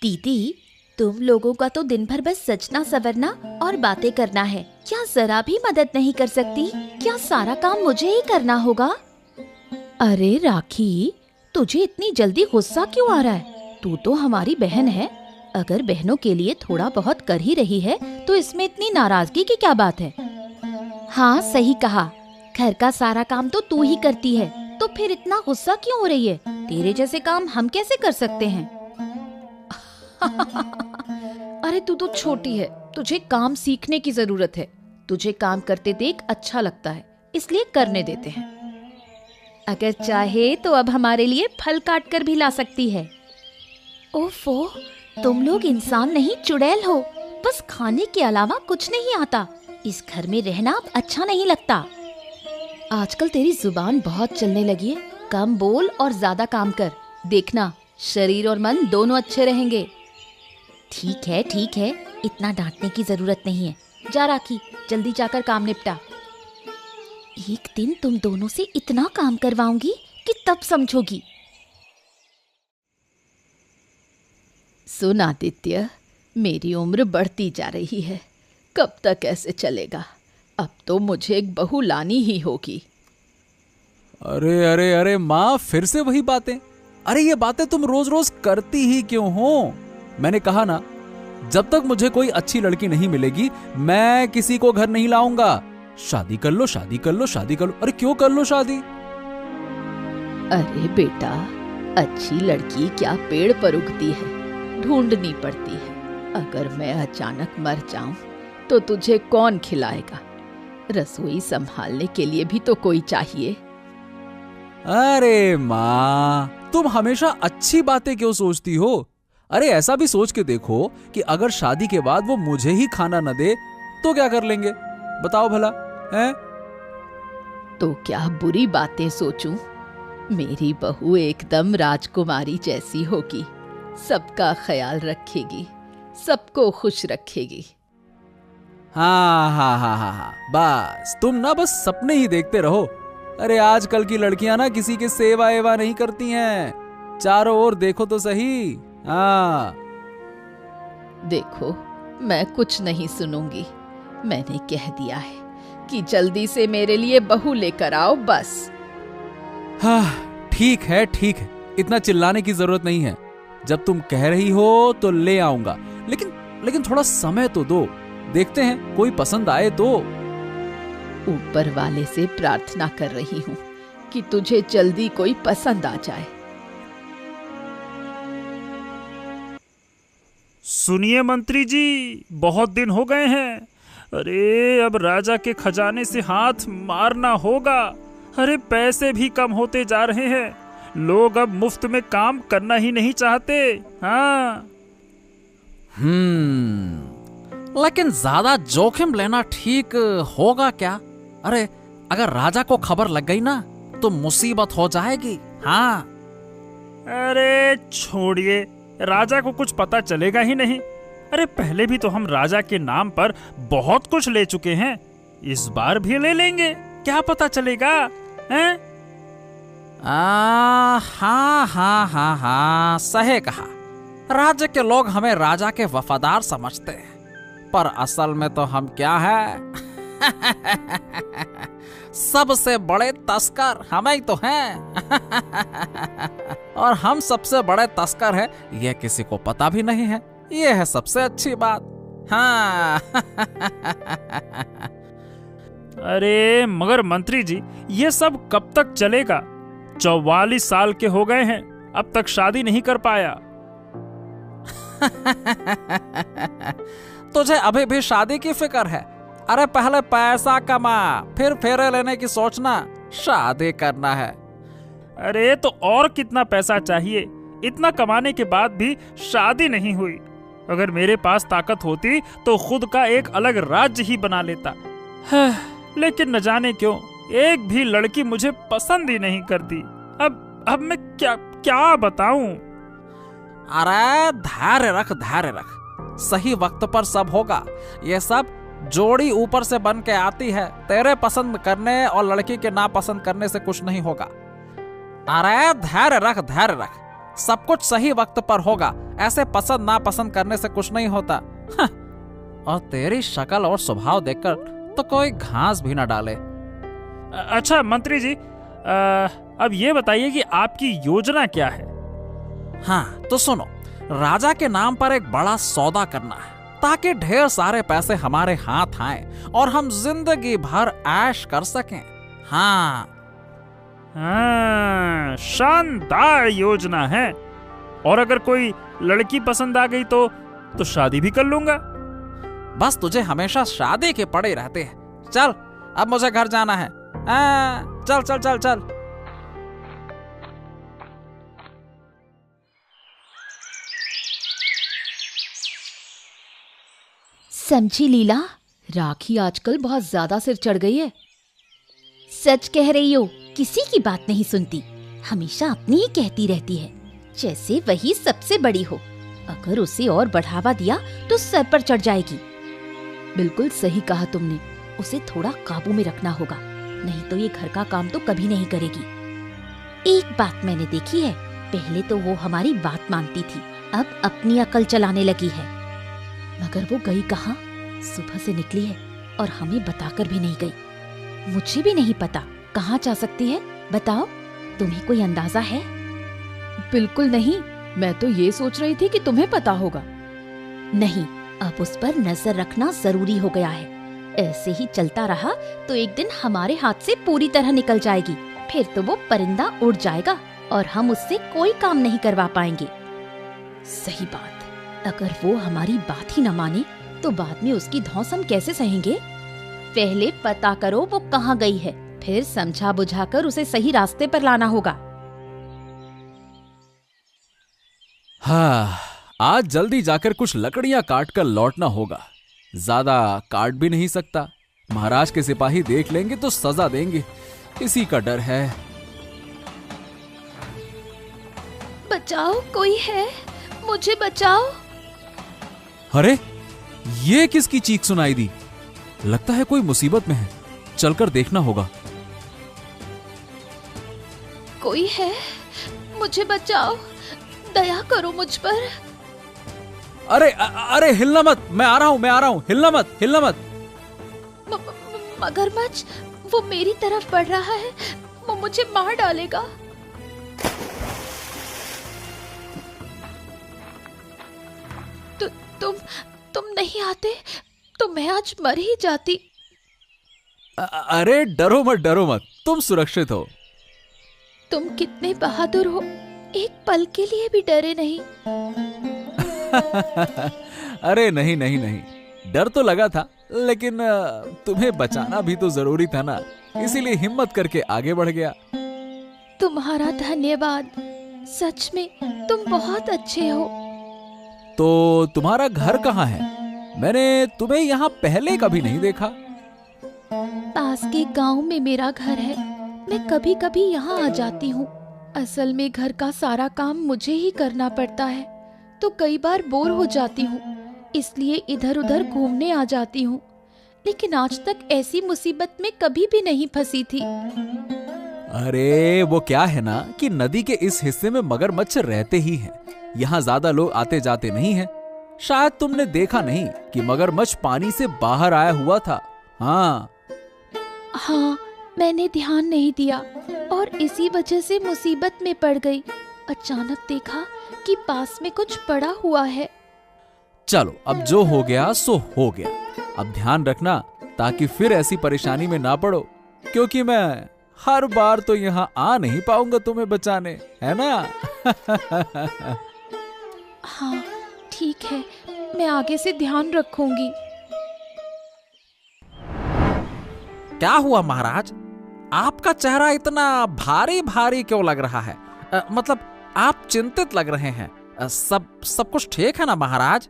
दीदी, तुम लोगों का तो दिन भर बस सजना सवरना और बातें करना है। क्या जरा भी मदद नहीं कर सकती? क्या सारा काम मुझे ही करना होगा? अरे राखी, तुझे इतनी जल्दी गुस्सा क्यों आ रहा है? तू तो हमारी बहन है। अगर बहनों के लिए थोड़ा बहुत कर ही रही है तो इसमें इतनी नाराजगी की क्या बात है? हाँ, सही कहा। घर का सारा काम तो तू ही करती है, तो फिर इतना गुस्सा क्यों हो रही है? तेरे जैसे काम हम कैसे कर सकते हैं? अरे तू तो छोटी है, तुझे काम सीखने की जरूरत है। तुझे काम करते देख अच्छा लगता है, इसलिए करने देते हैं। अगर चाहे तो अब हमारे लिए फल काट कर भी ला सकती है। ओफो, तुम लोग इंसान नहीं चुड़ैल हो। बस खाने के अलावा कुछ नहीं आता। इस घर में रहना अब अच्छा नहीं लगता। आजकल तेरी जुबान बहुत चलने लगी है। कम बोल और ज्यादा काम कर। देखना, शरीर और मन दोनों अच्छे रहेंगे। ठीक है, इतना डांटने की जरूरत नहीं है। जा राखी, जल्दी जाकर काम निपटा। एक दिन तुम दोनों से इतना काम करवाऊंगी कि तब समझोगी। सुन आदित्य, मेरी उम्र बढ़ती जा रही है। कब तक ऐसे चलेगा? अब तो मुझे एक बहू लानी ही होगी। अरे अरे अरे माँ, फिर से वही बातें। अरे ये बातें तुम रोज रोज करती ही क्यों हो? मैंने कहा ना, जब तक मुझे कोई अच्छी लड़की नहीं मिलेगी मैं किसी को घर नहीं लाऊंगा। शादी कर लो, शादी कर लो, शादी कर लो। अरे क्यों कर लो शादी? अरे बेटा, अच्छी लड़की क्या पेड़ पर उगती है, ढूंढनी पड़ती है। अगर मैं अचानक मर जाऊं तो तुझे कौन खिलाएगा? रसोई संभालने के लिए भी तो कोई चाहिए। अरे माँ, तुम हमेशा अच्छी बातें क्यों सोचती हो? अरे ऐसा भी सोच के देखो कि अगर शादी के बाद वो मुझे ही खाना न दे तो क्या कर लेंगे? बताओ भला, हैं? तो क्या बुरी बातें सोचूं? मेरी बहू एकदम राजकुमारी जैसी होगी, सबका ख्याल रखेगी, सबको खुश रखेगी। हाँ, बस तुम ना बस सपने ही देखते रहो। अरे आजकल की लड़कियां ना किसी के सेवा एवा नहीं करती हैं। चारों ओर देखो तो सही। हाँ देखो, मैं कुछ नहीं सुनूंगी। मैंने कह दिया है कि जल्दी से मेरे लिए बहू लेकर आओ, बस। हाँ, ठीक है, इतना चिल्लाने की जरूरत नहीं है। जब तुम कह रही हो तो ले आऊंगा, लेकिन थोड़ा समय तो दो। देखते हैं कोई पसंद आए तो। ऊपर वाले से प्रार्थना कर रही हूँ कि तुझे जल्दी कोई पसंद आ जाए। सुनिए मंत्री जी, बहुत दिन हो गए हैं। अरे अब राजा के खजाने से हाथ मारना होगा। अरे पैसे भी कम होते जा रहे हैं। लोग अब मुफ्त में काम करना ही नहीं चाहते। हाँ, लेकिन ज्यादा जोखिम लेना ठीक होगा क्या? अरे अगर राजा को खबर लग गई ना तो मुसीबत हो जाएगी। हाँ, अरे छोड़िए, राजा को कुछ पता चलेगा ही नहीं। अरे पहले भी तो हम राजा के नाम पर बहुत कुछ ले चुके हैं, इस बार भी ले लेंगे, क्या पता चलेगा? हैं? हाँ, सही कहा। राज्य के लोग हमें राजा के वफादार समझते हैं, पर असल में तो हम क्या है? सबसे बड़े तस्कर हम ही तो हैं। और हम सबसे बड़े तस्कर हैं, यह किसी को पता भी नहीं है। यह है सबसे अच्छी बात। हाँ। अरे मगर मंत्री जी, ये सब कब तक चलेगा? 44 साल के हो गए हैं, अब तक शादी नहीं कर पाया। तुझे अभी भी शादी की फिक्र है? अरे पहले पैसा कमा, फिर फेरे लेने की सोचना। शादी करना है। अरे तो और कितना पैसा चाहिए? इतना कमाने के बाद भी शादी नहीं हुई। अगर मेरे पास ताकत होती तो खुद का एक अलग राज्य ही बना लेता। लेकिन न जाने क्यों एक भी लड़की मुझे पसंद ही नहीं करती। अब मैं क्या बताऊं? अरे धैर्य रख, सही वक्त पर सब होगा। ये सब जोड़ी ऊपर से बन के आती है। तेरे पसंद करने और लड़की के नापसंद करने से कुछ नहीं होगा। अरे धैर्य रख, सब कुछ सही वक्त पर होगा, ऐसे पसंद नापसंद करने से कुछ नहीं होता। और तेरी शक्ल और स्वभाव देखकर तो कोई घास भी ना डाले। अच्छा मंत्री जी, अब ये बताइए कि आपकी योजना क्या है? हाँ तो सुनो, राजा के नाम पर एक बड़ा सौदा करना है ताकि ढेर सारे पैसे हमारे हाथ आए और हम जिंदगी भर ऐश कर सकें। हाँ शानदार योजना है। और अगर कोई लड़की पसंद आ गई तो शादी भी कर लूंगा। बस तुझे हमेशा शादी के पड़े रहते हैं। चल अब मुझे घर जाना है। चल चल चल चल। समझी लीला, राखी आजकल बहुत ज्यादा सिर चढ़ गई है। सच कह रही हो, किसी की बात नहीं सुनती, हमेशा अपनी ही कहती रहती है, जैसे वही सबसे बड़ी हो। अगर उसे और बढ़ावा दिया तो सर पर चढ़ जाएगी। बिल्कुल सही कहा तुमने, उसे थोड़ा काबू में रखना होगा, नहीं तो ये घर का काम तो कभी नहीं करेगी। एक बात मैंने देखी है, पहले तो वो हमारी बात मानती थी, अब अपनी अकल चलाने लगी है। मगर वो गई कहाँ? सुबह से निकली है और हमें बताकर भी नहीं गई। मुझे भी नहीं पता कहाँ जा सकती है। बताओ, तुम्हें कोई अंदाजा है? बिल्कुल नहीं, मैं तो ये सोच रही थी कि तुम्हें पता होगा। नहीं, अब उस पर नजर रखना जरूरी हो गया है। ऐसे ही चलता रहा तो एक दिन हमारे हाथ से पूरी तरह निकल जाएगी। फिर तो वो परिंदा उड़ जाएगा और हम उससे कोई काम नहीं करवा पाएंगे। सही बात, अगर वो हमारी बात ही न माने तो बाद में उसकी धौंस हम कैसे सहेंगे? पहले पता करो वो कहाँ गई है, फिर समझा बुझाकर उसे सही रास्ते पर लाना होगा। हाँ, आज जल्दी जाकर कुछ लकड़ियां काट कर लौटना होगा। ज्यादा काट भी नहीं सकता, महाराज के सिपाही देख लेंगे तो सजा देंगे, इसी का डर है। बचाओ, कोई है, मुझे बचाओ। अरे ये किसकी चीख सुनाई दी? लगता है कोई मुसीबत में है, चलकर देखना होगा। कोई है, मुझे बचाओ, दया करो मुझ पर। अरे हिलना मत, मैं आ रहा हूं, हिलना मत। मगरमच्छ, वो मेरी तरफ बढ़ रहा है, वो मुझे मार डालेगा। तुम नहीं आते तो मैं आज मर ही जाती। अरे डरो मत, तुम सुरक्षित हो। तुम कितने बहादुर हो, एक पल के लिए भी डरे नहीं। अरे नहीं, डर तो लगा था, लेकिन तुम्हें बचाना भी तो जरूरी था ना, इसीलिए हिम्मत करके आगे बढ़ गया। तुम्हारा धन्यवाद, सच में तुम बहुत अच्छे हो। तो तुम्हारा घर कहाँ है? मैंने तुम्हें यहाँ पहले कभी नहीं देखा। पास के गांव में मेरा घर है, मैं कभी कभी यहाँ आ जाती हूँ। असल में घर का सारा काम मुझे ही करना पड़ता है, तो कई बार बोर हो जाती हूँ, इसलिए इधर उधर घूमने आ जाती हूँ। लेकिन आज तक ऐसी मुसीबत में कभी भी नहीं फंसी थी। अरे वो क्या है ना कि नदी के इस हिस्से में मगरमच्छ रहते ही हैं। यहाँ ज्यादा लोग आते जाते नहीं हैं। शायद तुमने देखा नहीं कि मगरमच्छ पानी से बाहर आया हुआ था। हाँ, मैंने ध्यान नहीं दिया और इसी वजह से मुसीबत में पड़ गई। अचानक देखा कि पास में कुछ पड़ा हुआ है। चलो, अब जो हो गया सो हो गया। अब ध्यान रखना ताकि फिर ऐसी परेशानी में ना पड़ो, क्योंकि मैं हर बार तो यहाँ आ नहीं पाऊंगा तुम्हें बचाने, है ना? हाँ ठीक है, मैं आगे से ध्यान रखूंगी। क्या हुआ महाराज, आपका चेहरा इतना भारी भारी क्यों लग रहा है? मतलब आप चिंतित लग रहे हैं। सब कुछ ठीक है ना महाराज?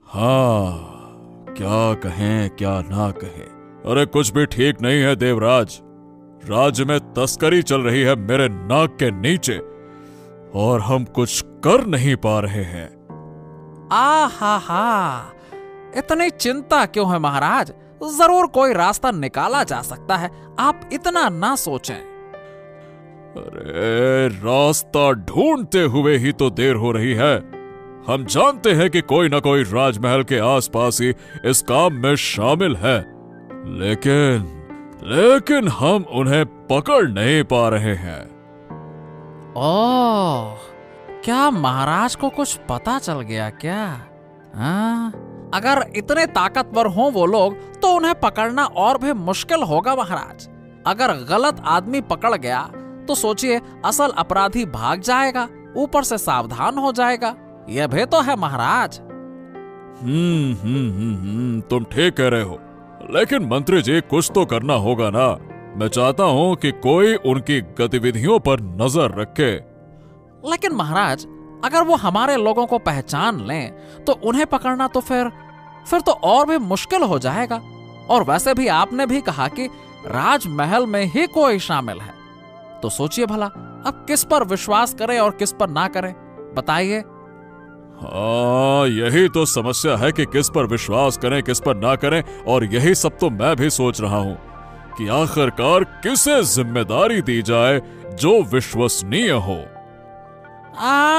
हाँ, क्या कहें क्या ना कहें। अरे कुछ भी ठीक नहीं है देवराज। राज्य में तस्करी चल रही है मेरे नाक के नीचे और हम कुछ कर नहीं पा रहे हैं। हा, इतनी चिंता क्यों है महाराज? जरूर कोई रास्ता निकाला जा सकता है, आप इतना ना सोचें। अरे रास्ता ढूंढते हुए ही तो देर हो रही है। हम जानते हैं कि कोई ना कोई राजमहल के आसपास ही इस काम में शामिल है, लेकिन हम उन्हें पकड़ नहीं पा रहे हैं। ओह, क्या महाराज को कुछ पता चल गया क्या? हाँ, अगर इतने ताकतवर हों वो लोग तो उन्हें पकड़ना और भी मुश्किल होगा महाराज। अगर गलत आदमी पकड़ गया तो सोचिए असल अपराधी भाग जाएगा, ऊपर से सावधान हो जाएगा। यह भी तो है महाराज। तुम ठीक कह रहे हो, लेकिन मंत्री जी कुछ तो करना होगा ना। मैं चाहता हूँ कि कोई उनकी गतिविधियों पर नजर रखे। लेकिन महाराज, अगर वो हमारे लोगों को पहचान लें तो उन्हें पकड़ना तो फिर तो और भी मुश्किल हो जाएगा। और वैसे भी आपने भी कहा कि राजमहल में ही कोई शामिल है, तो सोचिए भला अब किस पर विश्वास करें और किस पर ना करें, बताइए। हाँ, यही तो समस्या है कि किस पर विश्वास करें किस पर ना करें। और यही सब तो मैं भी सोच रहा हूँ कि आखिरकार किसे जिम्मेदारी दी जाए जो विश्वसनीय हो।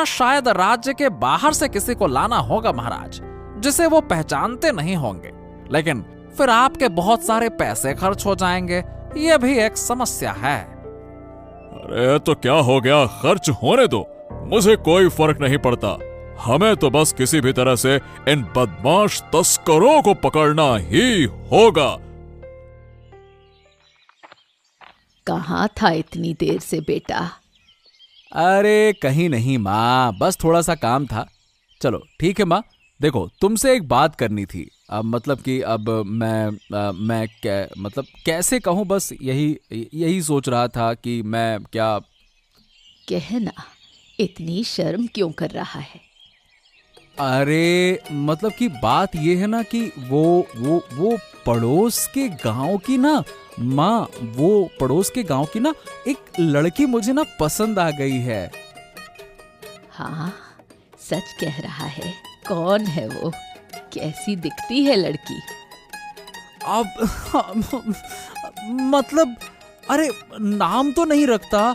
शायद राज्य के बाहर से किसी को लाना होगा महाराज, जिसे वो पहचानते नहीं होंगे। लेकिन फिर आपके बहुत सारे पैसे खर्च हो जाएंगे, ये भी एक समस्या है। अरे तो क्या हो गया, खर्च होने दो, मुझे कोई फर्क नहीं पड़ता। हमें तो बस किसी भी तरह से इन बदमाश तस्करों को पकड़ना ही होगा। कहाँ था इतनी देर से बेटा? अरे कहीं नहीं माँ, बस थोड़ा सा काम था। चलो ठीक है माँ, देखो तुमसे एक बात करनी थी। अब मतलब कि अब मैं कैसे कहूँ, बस यही सोच रहा था कि मैं क्या कहना। इतनी शर्म क्यों कर रहा है? अरे मतलब कि बात ये है ना कि वो पड़ोस के गांव की ना माँ, वो पड़ोस के गांव की ना एक लड़की मुझे ना पसंद आ गई है। हाँ, सच कह रहा है। कौन है वो? कैसी दिखती है लड़की? अब मतलब अरे नाम तो नहीं रखता,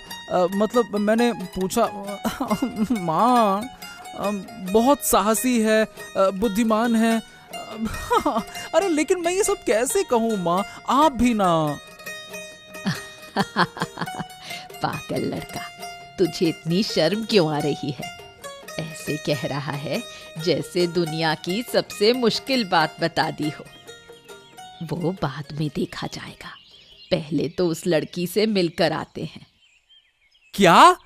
मतलब मैंने पूछा। माँ बहुत साहसी है, बुद्धिमान है। अरे लेकिन मैं ये सब कैसे कहूँ माँ, आप भी ना। पागल लड़का, तुझे इतनी शर्म क्यों आ रही है? ऐसे कह रहा है जैसे दुनिया की सबसे मुश्किल बात बता दी हो। वो बाद में देखा जाएगा, पहले तो उस लड़की से मिलकर आते हैं। क्या?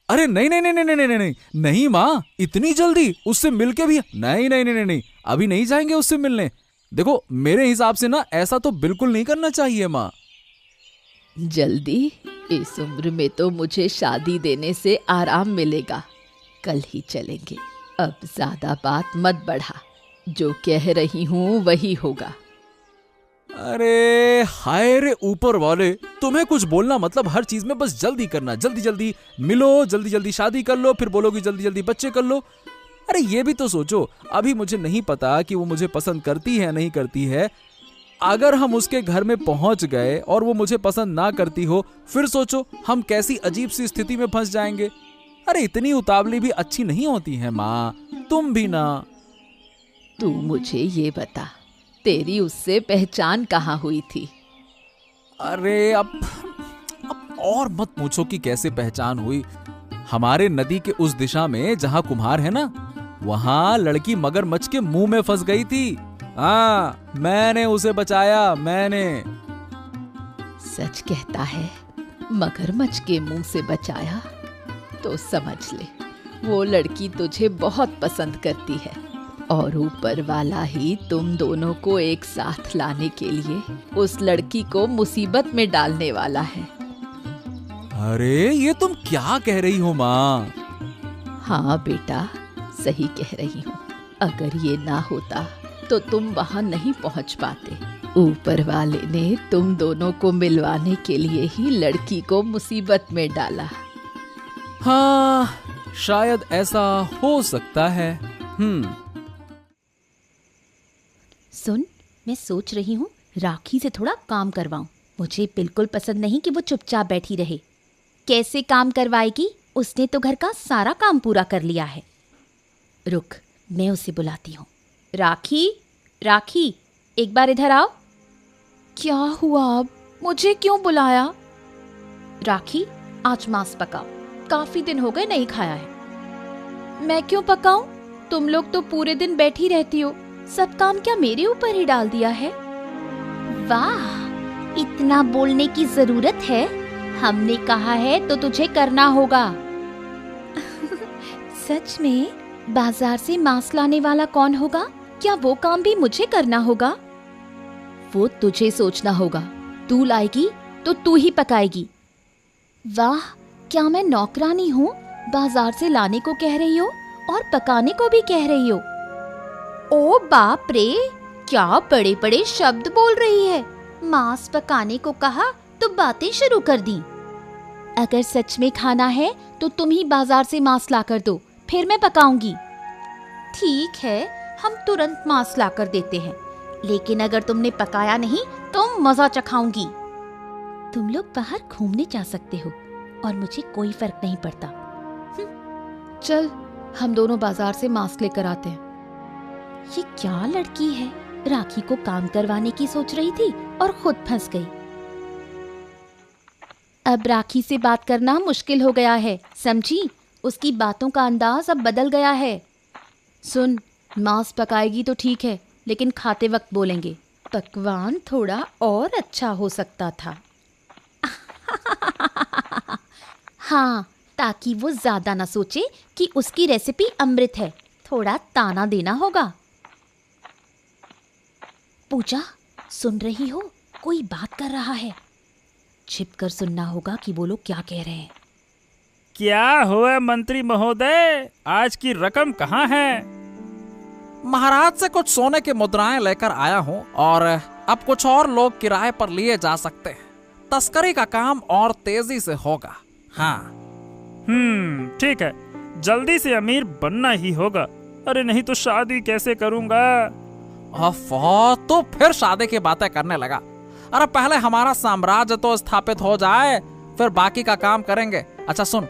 अरे नहीं नहीं नहीं नहीं नहीं नहीं नहीं माँ, इतनी जल्दी उससे मिलके भी नहीं नहीं नहीं नहीं, अभी नहीं जाएंगे उससे मिलने। देखो मेरे हिसाब से ना ऐसा तो बिल्कुल नहीं करना चाहिए माँ। जल्दी? इस उम्र में तो मुझे शादी देने से आराम मिलेगा। कल ही चलेंगे। अब ज्यादा बात मत बढ़ा, जो कह रही हूँ वही होगा। अरे हाय रे ऊपर वाले, तुम्हें कुछ बोलना मतलब हर चीज में बस जल्दी करना, जल्दी जल्दी मिलो, जल्दी जल्दी शादी कर लो, फिर बोलोगी जल्दी जल्दी बच्चे कर लो। अरे ये भी तो सोचो, अभी मुझे नहीं पता कि वो मुझे पसंद करती है नहीं करती है। अगर हम उसके घर में पहुंच गए और वो मुझे पसंद ना करती हो, फिर सोचो हम कैसी अजीब सी स्थिति में फंस जाएंगे। अरे इतनी उतावली भी अच्छी नहीं होती है माँ, तुम भी ना। तू मुझे ये बता, तेरी उससे पहचान कहाँ हुई थी? अरे अब और मत पूछो कि कैसे पहचान हुई। हमारे नदी के उस दिशा में जहां कुम्हार है ना, वहां लड़की मगरमच्छ के मुंह में फंस गई थी। हाँ, मैंने उसे बचाया, मैंने। सच कहता है? मगरमच्छ के मुंह से बचाया? तो समझ ले, वो लड़की तुझे बहुत पसंद करती है और ऊपर वाला ही तुम दोनों को एक साथ लाने के लिए उस लड़की को मुसीबत में डालने वाला है। अरे ये तुम क्या कह रही हो माँ? हाँ बेटा, सही कह रही हूँ। अगर ये ना होता तो तुम वहां नहीं पहुंच पाते। ऊपर वाले ने तुम दोनों को मिलवाने के लिए ही लड़की को मुसीबत में डाला। हाँ, शायद ऐसा हो सकता है। सुन, मैं सोच रही हूँ राखी से थोड़ा काम करवाऊं। मुझे बिल्कुल पसंद नहीं कि वो चुपचाप बैठी रहे। कैसे काम करवाएगी? उसने तो घर का सारा काम पूरा कर लिया है। रुक, मैं उसे बुलाती हूँ। राखी, राखी, एक बार इधर आओ। क्या हुआ अब? मुझे क्यों बुलाया? राखी, आज मांस पकाओ, काफी दिन हो गए नहीं खाया है। मैं क्यों पकाऊं? तुम लोग तो पूरे दिन बैठी रहती हो, सब काम क्या मेरे ऊपर ही डाल दिया है? वाह, इतना बोलने की जरूरत है? हमने कहा है तो तुझे करना होगा। सच में? बाजार से मांस लाने वाला कौन होगा? क्या वो काम भी मुझे करना होगा? वो तुझे सोचना होगा। तू लाएगी तो तू ही पकाएगी। वाह, क्या मैं नौकरानी हूँ? बाजार से लाने को कह रही हो और पकाने को भी कह रही हो। ओ बाप रे, क्या बड़े बड़े शब्द बोल रही है। मांस पकाने को कहा तो बातें शुरू कर दी। अगर सच में खाना है तो तुम ही बाजार से मांस ला कर दो, फिर मैं पकाऊंगी। ठीक है, हम तुरंत मांस ला कर देते हैं, लेकिन अगर तुमने पकाया नहीं तो मजा चखाऊंगी। तुम लोग बाहर घूमने जा सकते हो और मुझे कोई फर्क नहीं पड़ता। चल, हम दोनों बाजार से मांस लेकर आते हैं। ये क्या लड़की है, राखी को काम करवाने की सोच रही थी और खुद फंस गई। अब राखी से बात करना मुश्किल हो गया है, समझी? उसकी बातों का अंदाज अब बदल गया है। सुन, मांस पकाएगी तो ठीक है, लेकिन खाते वक्त बोलेंगे पकवान थोड़ा और अच्छा हो सकता था। हाँ, ताकि वो ज्यादा ना सोचे कि उसकी रेसिपी अमृत है। थोड़ा ताना देना होगा। पूजा, सुन रही हो? कोई बात कर रहा है। छिप कर सुनना होगा कि वो लोग क्या कह रहे हैं। क्या हुआ मंत्री महोदय, आज की रकम कहाँ है? महाराज से कुछ सोने की मुद्राएं लेकर आया हूँ और अब कुछ और लोग किराए पर लिए जा सकते हैं। तस्करी का काम और तेजी से होगा। हाँ। ठीक है, जल्दी से अमीर बनना ही होगा। अरे नहीं तो शादी कैसे करूँगा? तो फिर शादी की बातें करने लगा। अरे पहले हमारा साम्राज्य तो स्थापित हो जाए, फिर बाकी का काम करेंगे। अच्छा सुन,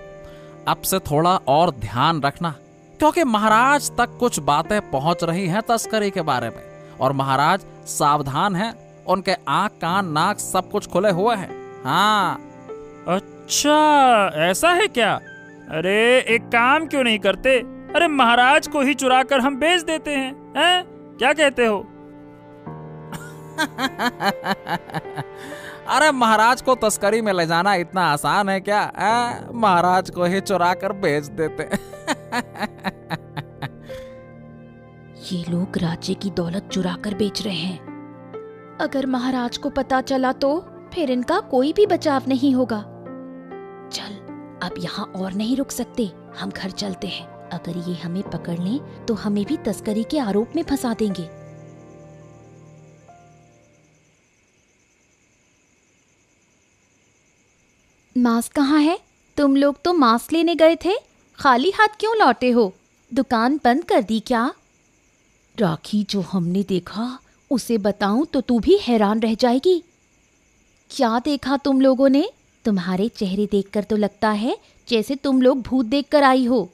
अब से थोड़ा और ध्यान रखना, क्योंकि महाराज तक कुछ बातें पहुंच रही हैं तस्करी के बारे में, और महाराज सावधान हैं। उनके आंख, कान, नाक सब कुछ खुले हुए हैं। हाँ। अच्छा, ऐसा है क्या? अरे एक काम क्यों नहीं करते? अरे महाराज को ही चुरा कर हम बेच देते हैं, हैं? क्या कहते हो? अरे महाराज को तस्करी में ले जाना इतना आसान है क्या? महाराज को ही चुरा कर बेच देते। ये लोग राज्य की दौलत चुरा कर बेच रहे हैं। अगर महाराज को पता चला तो फिर इनका कोई भी बचाव नहीं होगा। चल, अब यहाँ और नहीं रुक सकते, हम घर चलते हैं। अगर ये हमें पकड़ लें तो हमें भी तस्करी के आरोप में फंसा देंगे। मांस कहाँ है? तुम लोग तो मांस लेने गए थे, खाली हाथ क्यों लौटे हो? दुकान बंद कर दी क्या? राखी, जो हमने देखा उसे बताऊं तो तू भी हैरान रह जाएगी। क्या देखा तुम लोगों ने? तुम्हारे चेहरे देखकर तो लगता है जैसे तुम लोग भूत देखकर आई हो।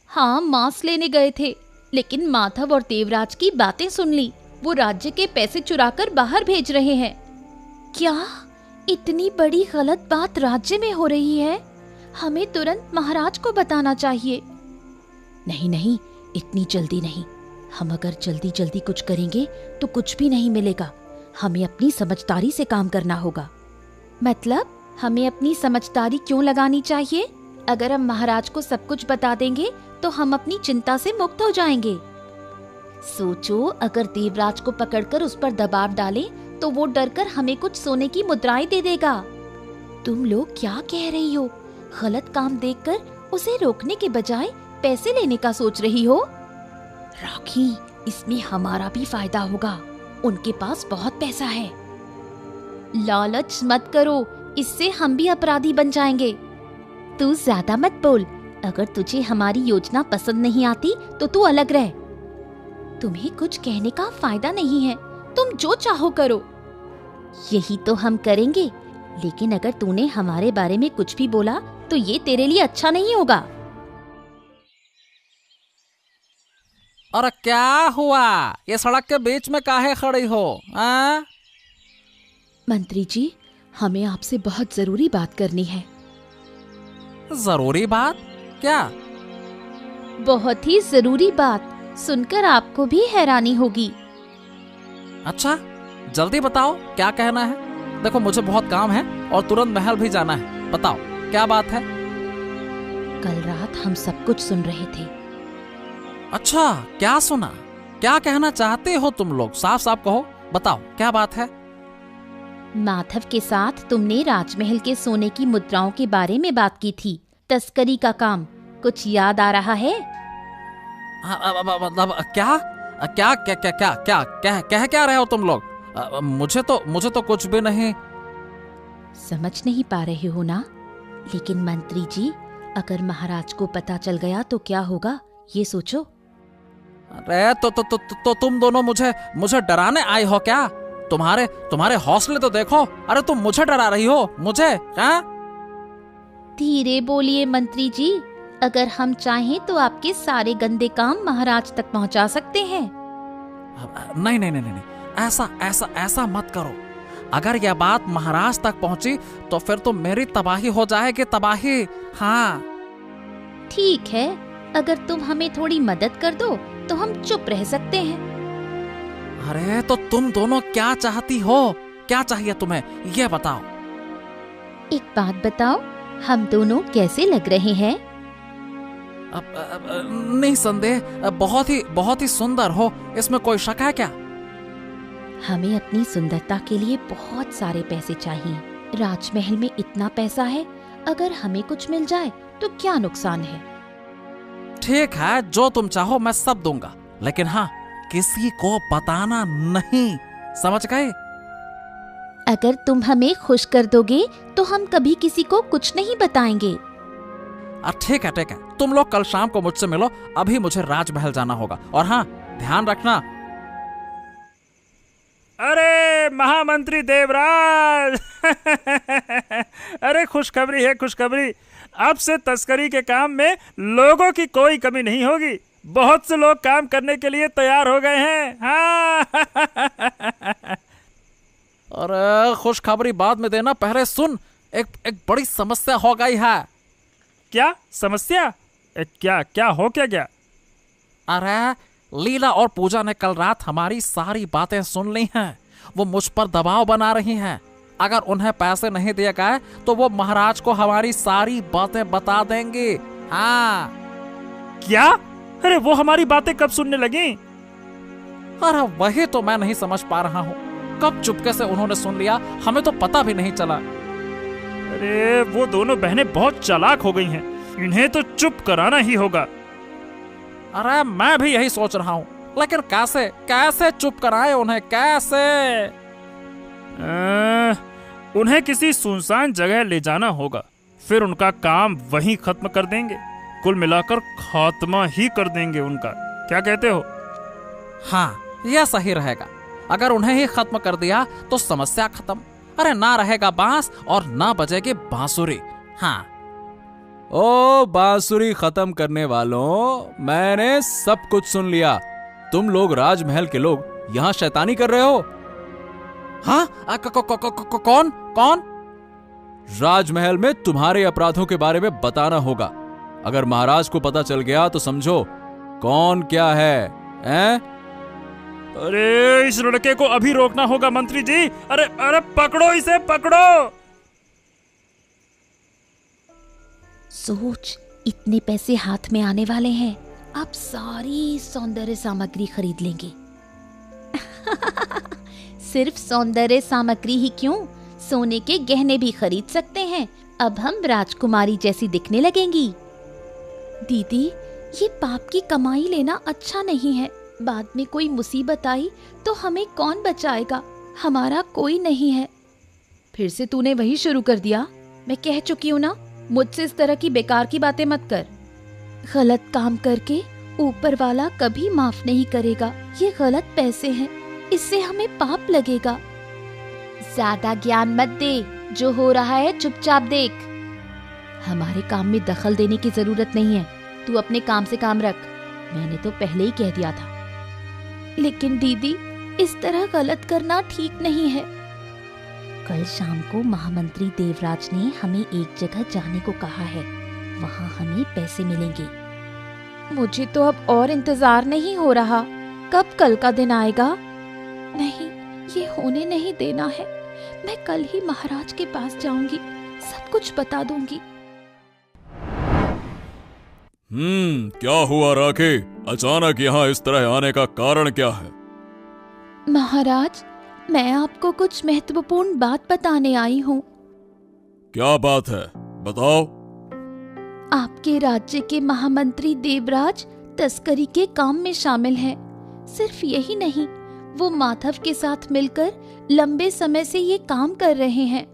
हाँ, मांस लेने गए थे, लेकिन माधव और देवराज की बातें सुन ली। वो राज्य के पैसे चुराकर बाहर भेज रहे हैं। क्या इतनी बड़ी गलत बात राज्य में हो रही है? हमें तुरंत महाराज को बताना चाहिए। नहीं नहीं, इतनी जल्दी नहीं। हम अगर जल्दी जल्दी कुछ करेंगे तो कुछ भी नहीं मिलेगा। हमें अपनी समझदारी से काम करना होगा। मतलब हमें अपनी समझदारी क्यों लगानी चाहिए? अगर हम महाराज को सब कुछ बता देंगे तो हम अपनी चिंता से मुक्त हो जाएंगे। सोचो, अगर देवराज को पकड़कर उस पर दबाव डालें तो वो डरकर हमें कुछ सोने की मुद्राएं दे देगा। तुम लोग क्या कह रही हो? गलत काम देखकर उसे रोकने के बजाय पैसे लेने का सोच रही हो? राखी, इसमें हमारा भी फायदा होगा। उनके पास बहुत पैसा है। लालच मत करो, इससे हम भी अपराधी बन जाएंगे। तू ज्यादा मत बोल। अगर तुझे हमारी योजना पसंद नहीं आती तो तू अलग रह। तुम्हें कुछ कहने का फायदा नहीं है, तुम जो चाहो करो। यही तो हम करेंगे। लेकिन अगर तूने हमारे बारे में कुछ भी बोला तो ये तेरे लिए अच्छा नहीं होगा। और क्या हुआ? ये सड़क के बीच में काहे खड़ी हो? आ? मंत्री जी, हमें आपसे बहुत जरूरी बात करनी है। जरूरी बात? क्या? बहुत ही जरूरी बात, सुनकर आपको भी हैरानी होगी। अच्छा, जल्दी बताओ क्या कहना है। देखो मुझे बहुत काम है और तुरंत महल भी जाना है। बताओ क्या बात है? कल रात हम सब कुछ सुन रहे थे। अच्छा, क्या सुना? क्या कहना चाहते हो तुम लोग? साफ साफ कहो, बताओ क्या बात है। माधव के साथ तुमने राजमहल के सोने की मुद्राओं के बारे में बात की थी। तस्करी का काम कुछ याद आ रहा है? मतलब क्या क्या क्या क्या क्या क्या कह क्या रहे हो तुम लोग? मुझे तो कुछ भी नहीं। समझ नहीं पा रहे हो ना? लेकिन मंत्री जी, अगर महाराज को पता चल गया तो क्या होगा, ये सोचो। अरे तो तुम दोनों मुझे डराने आए हो क्या? तुम्हारे हौसले तो देखो। अरे तुम मुझे डरा रही हो? मुझे? क्या? धीरे बोलिए मंत्री जी, अगर हम चाहें तो आपके सारे गंदे काम महाराज तक पहुंचा सकते हैं। नहीं, ऐसा मत करो। अगर यह बात महाराज तक पहुंची तो फिर तो मेरी तबाही हो जाएगी, तबाही। हाँ ठीक है, अगर तुम हमें थोड़ी मदद कर दो तो हम चुप रह सकते हैं। अरे तो तुम दोनों क्या चाहती हो? क्या चाहिए तुम्हें, ये बताओ। एक बात बताओ, हम दोनों कैसे लग रहे हैं? निसंदेह बहुत ही सुंदर हो, इसमें कोई शक है क्या? हमें अपनी सुंदरता के लिए बहुत सारे पैसे चाहिए। राजमहल में इतना पैसा है, अगर हमें कुछ मिल जाए तो क्या नुकसान है। ठीक है, जो तुम चाहो मैं सब दूंगा, लेकिन हाँ, किसी को बताना नहीं, समझ गए? अगर तुम हमें खुश कर दोगे तो हम कभी किसी को कुछ नहीं बताएंगे। ठीक है, तुम लोग कल शाम को मुझसे मिलो। अभी मुझे राजमहल जाना होगा। और हाँ, ध्यान रखना। अरे महामंत्री देवराज अरे खुशखबरी है, खुशखबरी। अब से तस्करी के काम में लोगों की कोई कमी नहीं होगी। बहुत से लोग काम करने के लिए तैयार हो गए हैं। हाँ अरे खुशखबरी बाद में देना, पहले सुन। एक बड़ी समस्या हो गई है। क्या समस्या? क्या हो गया? अरे लीला और पूजा ने कल रात हमारी सारी बातें सुन ली हैं। वो मुझ पर दबाव बना रही हैं। अगर उन्हें पैसे नहीं दिए गए तो वो महाराज को हमारी सारी बातें बता देंगी। हाँ। क्या? अरे वो हमारी बातें कब सुनने लगी? अरे वही तो मैं नहीं समझ पा रहा हूँ। कब चुपके से उन्होंने सुन लिया, हमें तो पता भी नहीं चला। अरे वो दोनों बहनें बहुत चालाक हो गई हैं, इन्हें तो चुप कराना ही होगा। अरे मैं भी यही सोच रहा हूँ, लेकिन कैसे चुप कराए उन्हें, कैसे? उन्हें किसी सुनसान जगह ले जाना होगा, फिर उनका काम वहीं खत्म कर देंगे। कुल मिलाकर खात्मा ही कर देंगे उनका। क्या कहते हो? हाँ, यह सही रहेगा। अगर उन्हें ही खत्म कर दिया तो समस्या खत्म। अरे ना रहेगा बांस और ना बजेगी बांसुरी। हाँ। ओ बांसुरी खत्म करने वालों, मैंने सब कुछ सुन लिया। तुम लोग राजमहल के लोग यहाँ शैतानी कर रहे हो। हाँ? कौन? राजमहल में तुम्हारे अपराधों के बारे में बताना होगा। अगर महाराज को पता चल गया तो समझो कौन क्या है, हैं? अरे इस लड़के को अभी रोकना होगा मंत्री जी। अरे पकड़ो इसे, पकड़ो। सोच, इतने पैसे हाथ में आने वाले हैं, आप सारी सौंदर्य सामग्री खरीद लेंगे। सिर्फ सौंदर्य सामग्री ही क्यों, सोने के गहने भी खरीद सकते हैं। अब हम राजकुमारी जैसी दिखने लगेंगी। दीदी, ये पाप की कमाई लेना अच्छा नहीं है। बाद में कोई मुसीबत आई तो हमें कौन बचाएगा? हमारा कोई नहीं है। फिर से तूने वही शुरू कर दिया। मैं कह चुकी हूँ ना, मुझसे इस तरह की बेकार की बातें मत कर। गलत काम करके ऊपर वाला कभी माफ नहीं करेगा। ये गलत पैसे हैं, इससे हमें पाप लगेगा। ज्यादा ज्ञान मत दे, जो हो रहा है चुपचाप देख। हमारे काम में दखल देने की जरूरत नहीं है, तू अपने काम से काम रख। मैंने तो पहले ही कह दिया था। लेकिन दीदी, इस तरह गलत करना ठीक नहीं है। कल शाम को महामंत्री देवराज ने हमें एक जगह जाने को कहा है, वहाँ हमें पैसे मिलेंगे। मुझे तो अब और इंतजार नहीं हो रहा, कब कल का दिन आएगा। नहीं, ये होने नहीं देना है। मैं कल ही महाराज के पास जाऊंगी, सब कुछ बता दूंगी। क्या हुआ राखी? अचानक यहाँ इस तरह आने का कारण क्या है? महाराज, मैं आपको कुछ महत्वपूर्ण बात बताने आई हूँ। क्या बात है, बताओ। आपके राज्य के महामंत्री देवराज तस्करी के काम में शामिल हैं। सिर्फ यही नहीं, वो माधव के साथ मिलकर लंबे समय से ये काम कर रहे हैं।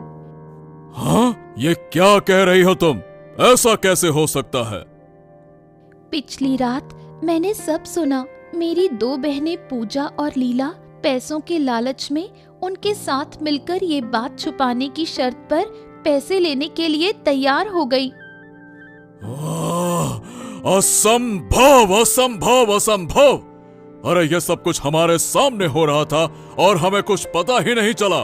हाँ? ये क्या कह रही हो तुम? ऐसा कैसे हो सकता है? पिछली रात मैंने सब सुना। मेरी 2 बहनें पूजा और लीला पैसों के लालच में उनके साथ मिलकर ये बात छुपाने की शर्त पर पैसे लेने के लिए तैयार हो गई। असंभव, असंभव, असंभव! अरे ये सब कुछ हमारे सामने हो रहा था और हमें कुछ पता ही नहीं चला।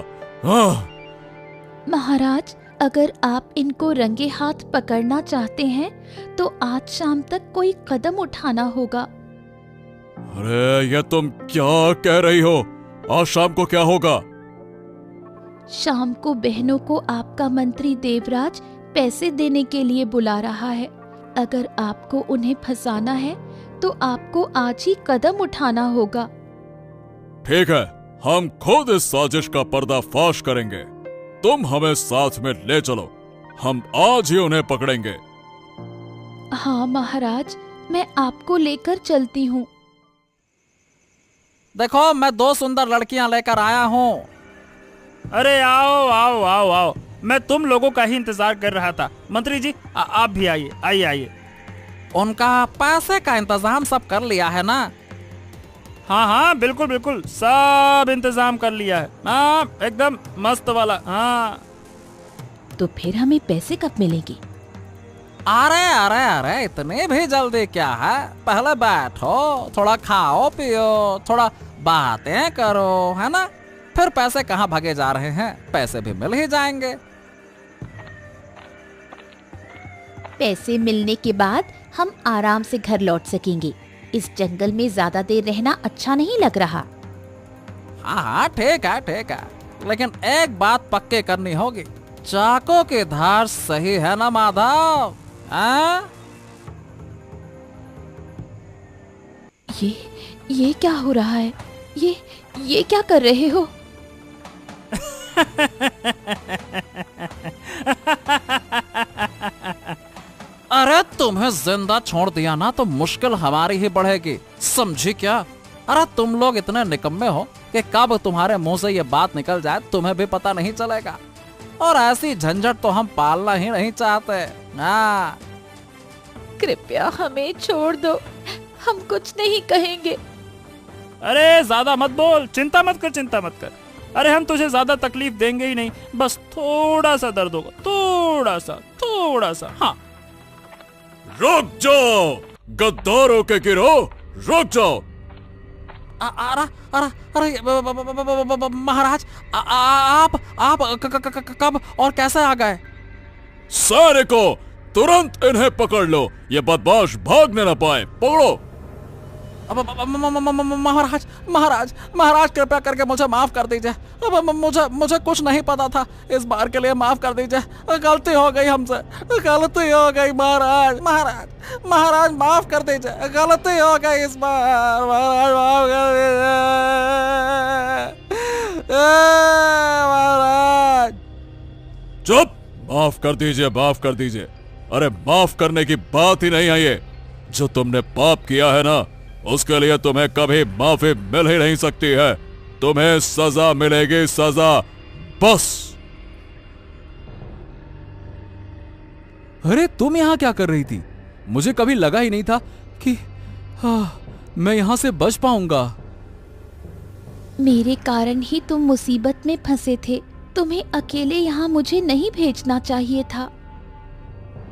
महाराज, अगर आप इनको रंगे हाथ पकड़ना चाहते हैं तो आज शाम तक कोई कदम उठाना होगा। अरे ये तुम क्या कह रही हो? आज शाम को क्या होगा? शाम को बहनों को आपका मंत्री देवराज पैसे देने के लिए बुला रहा है। अगर आपको उन्हें फंसाना है तो आपको आज ही कदम उठाना होगा। ठीक है, हम खुद इस साजिश का पर्दाफाश करेंगे। तुम हमें साथ में ले चलो, हम आज ही उन्हें पकड़ेंगे। हाँ महाराज, मैं आपको लेकर चलती हूँ। देखो, मैं 2 सुंदर लड़कियां लेकर आया हूँ। अरे आओ आओ आओ आओ, मैं तुम लोगों का ही इंतजार कर रहा था। मंत्री जी, आप भी आइए आइए आइए। उनका पैसे का इंतजाम सब कर लिया है ना? हाँ हाँ, बिल्कुल बिल्कुल, सब इंतजाम कर लिया है। हाँ, एकदम मस्त वाला। हाँ, तो फिर हमें पैसे कब मिलेंगे? अरे अरे अरे, इतने भी जल्दी क्या है? पहले बैठो, थोड़ा खाओ पियो, थोड़ा बातें करो, है ना? फिर पैसे कहाँ भागे जा रहे हैं, पैसे भी मिल ही जाएंगे। पैसे मिलने के बाद हम आराम से घर लौट सकेंगे। इस जंगल में ज्यादा देर रहना अच्छा नहीं लग रहा। हाँ ठीक है ठीक है, लेकिन एक बात पक्के करनी होगी, चाकू की धार सही है ना माधव? ये क्या हो रहा है? ये क्या कर रहे हो? अरे तुम्हें जिंदा छोड़ दिया ना तो मुश्किल हमारी ही बढ़ेगी, समझी क्या? अरे तुम लोग इतने निकम्मे हो कि कब तुम्हारे मुंह से ये बात निकल जाए तुम्हें भी पता नहीं चलेगा। और ऐसी झंझट तो हम पालना ही नहीं चाहते। हाँ, कृपया हमें छोड़ दो, हम कुछ नहीं कहेंगे। अरे ज्यादा मत बोल, चिंता मत कर, चिंता मत कर। अरे हम तुझे ज्यादा तकलीफ देंगे ही नहीं, बस थोड़ा सा दर्द होगा, थोड़ा सा। हाँ, रुक जाओ गद्दारों के गिरोह, रुक जाओ। अरे अरे अरे महाराज, आप कब और कैसे आ गए? सारे को तुरंत इन्हें पकड़ लो, ये बदमाश भागने न पाए, पकड़ो। महाराज महाराज महाराज, कृपया करके मुझे माफ कर दीजिए। मुझे कुछ नहीं पता था, इस बार के लिए माफ कर दीजिए। गलती हो गई हमसे, गलती हो गई महाराज। महाराज माफ कर दीजिए, गलती हो गई इस बार। महाराज माफ कर दीजिए महाराज। चुप, माफ कर दीजिए, माफ कर दीजिए। अरे माफ करने की बात ही नहीं है ये। जो तुमने पाप किया है ना, उसके लिए तुम्हें कभी माफी मिल ही नहीं सकती है। तुम्हें सजा मिलेगी, सजा, बस। अरे तुम यहाँ क्या कर रही थी? मुझे कभी लगा ही नहीं था कि मैं यहाँ से बच पाऊंगा। मेरे कारण ही तुम मुसीबत में फंसे थे। तुम्हें अकेले यहाँ मुझे नहीं भेजना चाहिए था।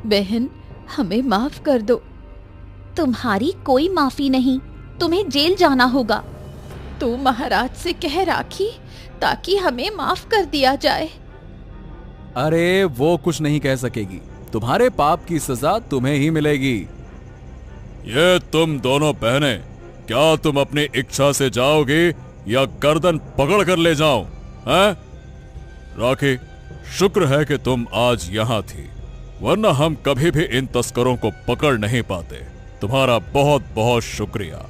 बहन, हमें माफ कर दो। तुम्हारी कोई माफी नहीं, तुम्हें जेल जाना होगा। तू महाराज से कह राखी ताकि हमें माफ कर दिया जाए। अरे वो कुछ नहीं कह सकेगी, तुम्हारे पाप की सजा तुम्हें ही मिलेगी। ये तुम दोनों बहनें, क्या तुम अपनी इच्छा से जाओगी या गर्दन पकड़ कर ले जाओ? हैं? राखी, शुक्र है कि तुम आज यहां थी, वरना हम कभी भी इन तस्करों को पकड़ नहीं पाते। तुम्हारा बहुत बहुत शुक्रिया।